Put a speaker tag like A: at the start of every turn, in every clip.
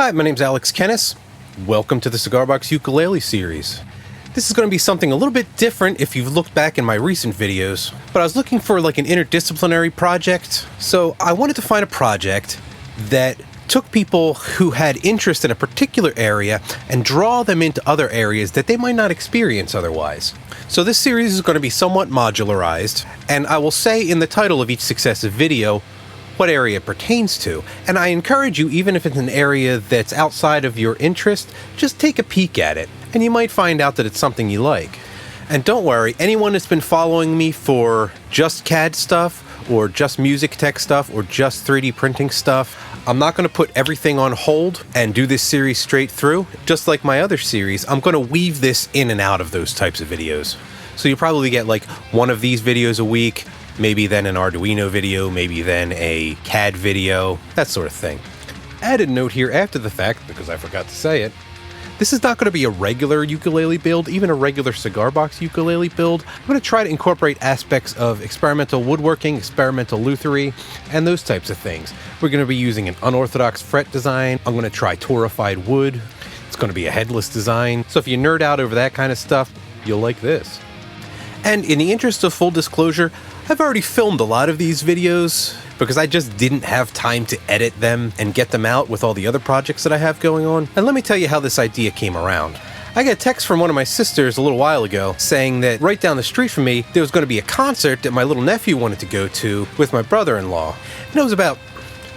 A: Hi, my name's Alex Kennis. Welcome to the Cigar Box Ukulele series. This is going to be something a little bit different if you've looked back in my recent videos, but I was looking for like an interdisciplinary project, so I wanted to find a project that took people who had interest in a particular area and draw them into other areas that they might not experience otherwise. So this series is going to be somewhat modularized, and I will say in the title of each successive video what area it pertains to. And I encourage you, even if it's an area that's outside of your interest, just take a peek at it, and you might find out that it's something you like. And don't worry, anyone that's been following me for just CAD stuff, or just music tech stuff, or just 3D printing stuff, I'm not going to put everything on hold and do this series straight through. Just like my other series, I'm going to weave this in and out of those types of videos. So you'll probably get like one of these videos a week, maybe then an Arduino video, maybe then a CAD video, that sort of thing. Added note here after the fact, because I forgot to say it, this is not going to be a regular ukulele build, even a regular cigar box ukulele build. I'm going to try to incorporate aspects of experimental woodworking, experimental lutherie, and those types of things. We're going to be using an unorthodox fret design. I'm going to try torrefied wood. It's going to be a headless design. So if you nerd out over that kind of stuff, you'll like this. And in the interest of full disclosure, I've already filmed a lot of these videos because I just didn't have time to edit them and get them out with all the other projects that I have going on. And let me tell you how this idea came around. I got a text from one of my sisters a little while ago saying that right down the street from me, there was going to be a concert that my little nephew wanted to go to with my brother-in-law. And it was about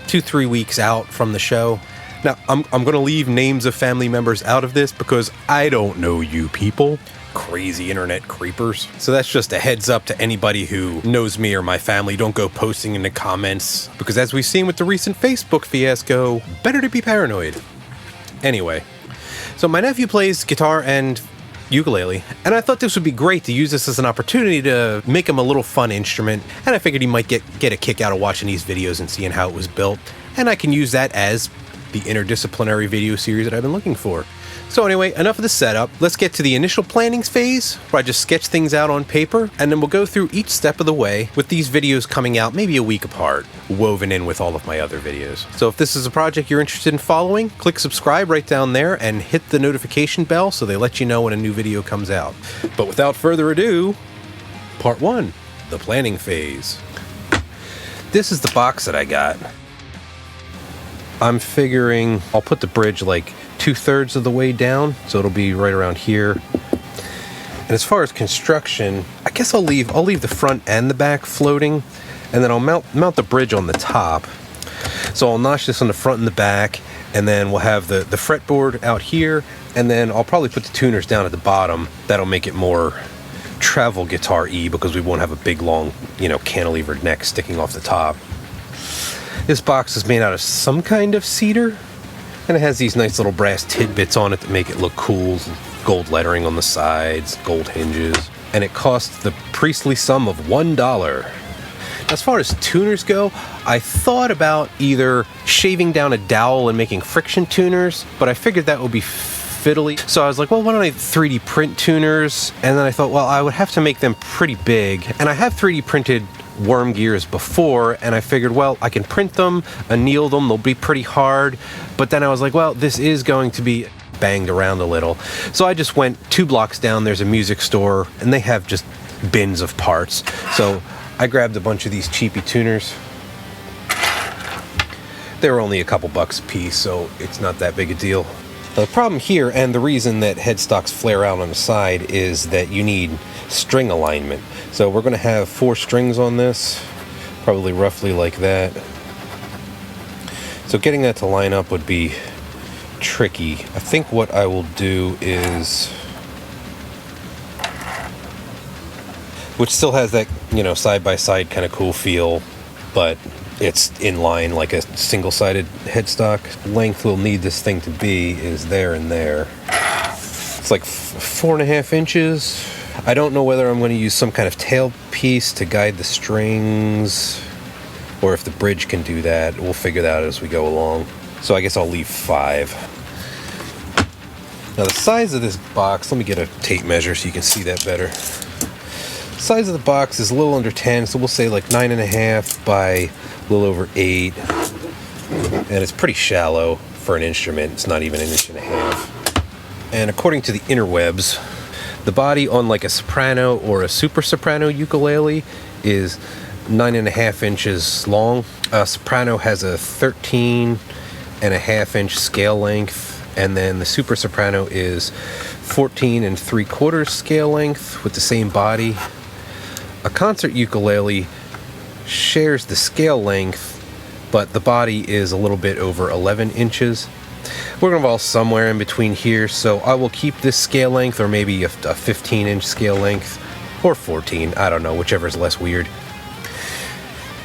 A: 2-3 weeks out from the show. Now, I'm going to leave names of family members out of this because I don't know you people. Crazy internet creepers. So that's just a heads up to anybody who knows me or my family. Don't go posting in the comments, because as we've seen with the recent Facebook fiasco, better to be paranoid. Anyway, so my nephew plays guitar and ukulele, and I thought this would be great to use this as an opportunity to make him a little fun instrument, and I figured he might get a kick out of watching these videos and seeing how it was built, and I can use that as the interdisciplinary video series that I've been looking for. So anyway, enough of the setup. Let's get to the initial planning phase, where I just sketch things out on paper, and then we'll go through each step of the way with these videos coming out maybe a week apart, woven in with all of my other videos. So if this is a project you're interested in following, click subscribe right down there and hit the notification bell so they let you know when a new video comes out. But without further ado, part 1, the planning phase. This is the box that I got. I'm figuring I'll put the bridge like 2/3 of the way down, so it'll be right around here. And as far as construction, I guess I'll leave the front and the back floating, and then I'll mount the bridge on the top. So I'll notch this on the front and the back, and then we'll have the fretboard out here, and then I'll probably put the tuners down at the bottom. That'll make it more travel guitar-y because we won't have a big long, cantilevered neck sticking off the top. This box is made out of some kind of cedar, and it has these nice little brass tidbits on it that make it look cool. Gold lettering on the sides, gold hinges, and it costs the priestly sum of $1. As far as tuners go, I thought about either shaving down a dowel and making friction tuners, but I figured that would be fiddly. So I was like, well, why don't I 3D print tuners? And then I thought, well, I would have to make them pretty big, and I have 3D printed worm gears before, and I figured, well, I can print them, anneal them, they'll be pretty hard, but then I was like, well, this is going to be banged around a little. So I just went 2 blocks down, there's a music store, and they have just bins of parts. So I grabbed a bunch of these cheapy tuners. They were only a couple bucks a piece, so it's not that big a deal. The problem here, and the reason that headstocks flare out on the side, is that you need string alignment. So we're going to have 4 strings on this, probably roughly like that. So getting that to line up would be tricky. I think what I will do is, which still has that, side-by-side kind of cool feel, but it's in line like a single-sided headstock. Length we'll need this thing to be is there and there. It's like 4.5 inches. I don't know whether I'm going to use some kind of tail piece to guide the strings, or if the bridge can do that. We'll figure that out as we go along. So I guess I'll leave 5. Now the size of this box, let me get a tape measure so you can see that better. The size of the box is a little under 10, so we'll say like 9.5 by a little over 8. And it's pretty shallow for an instrument. It's not even 1.5 inches. And according to the interwebs, the body on like a soprano or a super soprano ukulele is 9.5 inches long. A soprano has a 13.5 inch scale length, and then the super soprano is 14.75 scale length with the same body. A concert ukulele shares the scale length, but the body is a little bit over 11 inches. We're going to fall somewhere in between here, so I will keep this scale length, or maybe a 15-inch scale length, or 14, I don't know, whichever is less weird.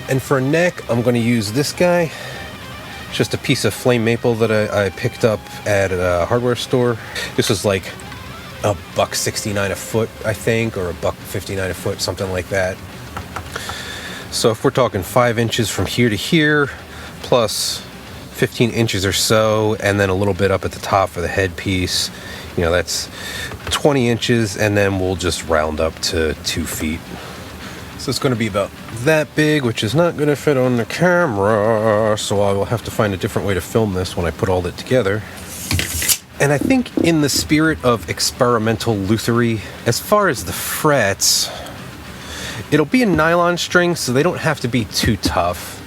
A: And for a neck, I'm going to use this guy. It's just a piece of flame maple that I picked up at a hardware store. This was like $1.69 a foot, I think, or $1.59 a foot, something like that. So if we're talking 5 inches from here to here, plus 15 inches or so, and then a little bit up at the top for the headpiece, you know, that's 20 inches, and then we'll just round up to 2 feet. So it's going to be about that big, which is not going to fit on the camera, so I will have to find a different way to film this when I put all that together. And I think in the spirit of experimental lutherie, as far as the frets, it'll be a nylon string, so they don't have to be too tough.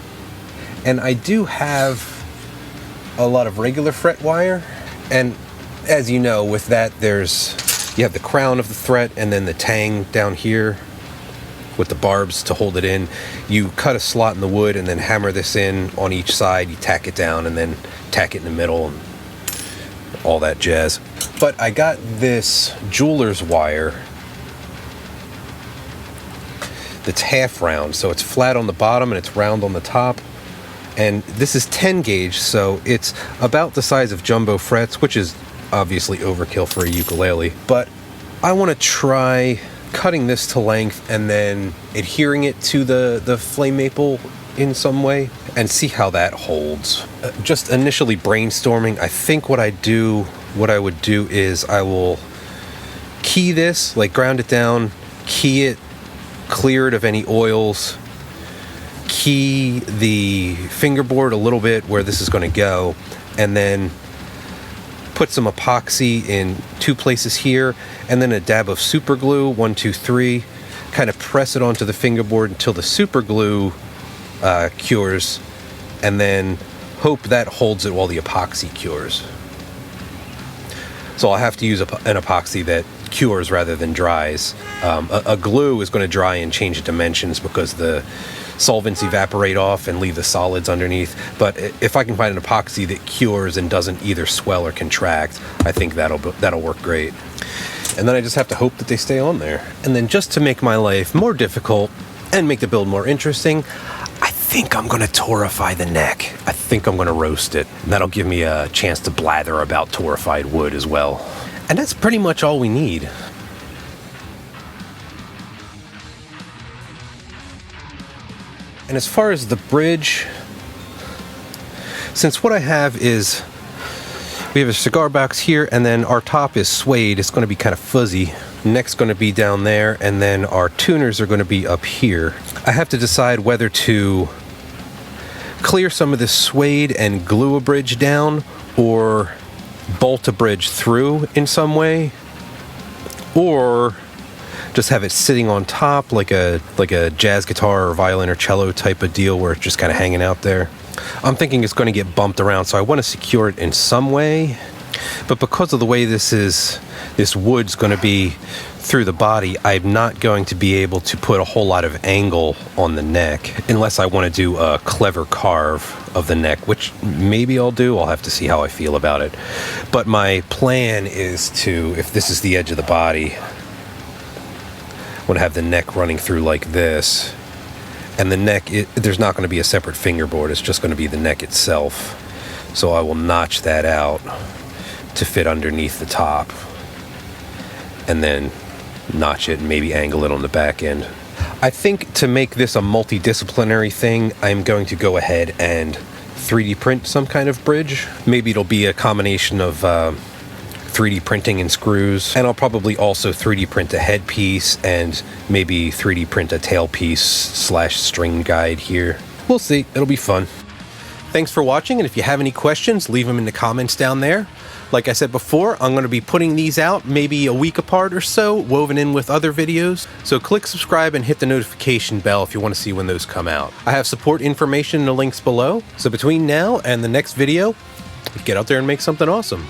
A: And I do have a lot of regular fret wire, and as you know, with that you have the crown of the fret and then the tang down here with the barbs to hold it in. You cut a slot in the wood and then hammer this in on each side. You tack it down and then tack it in the middle and all that jazz. But I got this jeweler's wire that's half round, so it's flat on the bottom and it's round on the top. And this is 10 gauge, so it's about the size of jumbo frets, which is obviously overkill for a ukulele. But I want to try cutting this to length and then adhering it to the flame maple in some way and see how that holds. Just initially brainstorming, I think what I would do is I will key this, like ground it down, key it, clear it of any oils, key the fingerboard a little bit where this is going to go, and then put some epoxy in 2 places here, and then a dab of super glue, 1, 2, 3, kind of press it onto the fingerboard until the super glue cures, and then hope that holds it while the epoxy cures. So I'll have to use an epoxy that cures rather than dries. A glue is going to dry and change the dimensions because the solvents evaporate off and leave the solids underneath. But if I can find an epoxy that cures and doesn't either swell or contract, I think that'll work great. And then I just have to hope that they stay on there. And then just to make my life more difficult and make the build more interesting, I think I'm going to torify the neck. I think I'm going to roast it. And that'll give me a chance to blather about torified wood as well. And that's pretty much all we need. And as far as the bridge, since what I have is, we have a cigar box here, and then our top is suede, it's going to be kind of fuzzy. Neck's going to be down there, and then our tuners are going to be up here. I have to decide whether to clear some of this suede and glue a bridge down, or bolt a bridge through in some way, or just have it sitting on top like a jazz guitar or violin or cello type of deal where it's just kind of hanging out there. I'm thinking it's going to get bumped around, so I want to secure it in some way. But because of the way this wood's going to be through the body, I'm not going to be able to put a whole lot of angle on the neck unless I want to do a clever carve of the neck, which maybe I'll do. I'll have to see how I feel about it. But my plan is to, if this is the edge of the body, I want to have the neck running through like this. And the neck, there's not going to be a separate fingerboard. It's just going to be the neck itself. So I will notch that out to fit underneath the top. And then notch it and maybe angle it on the back end. I think to make this a multidisciplinary thing, I'm going to go ahead and 3D print some kind of bridge. Maybe it'll be a combination of 3D printing and screws, and I'll probably also 3D print a headpiece and maybe 3D print a tailpiece / string guide here. We'll see. It'll be fun. Thanks for watching, and if you have any questions, leave them in the comments down there. Like I said before, I'm going to be putting these out maybe a week apart or so, woven in with other videos. So click subscribe and hit the notification bell if you want to see when those come out. I have support information in the links below. So between now and the next video, get out there and make something awesome.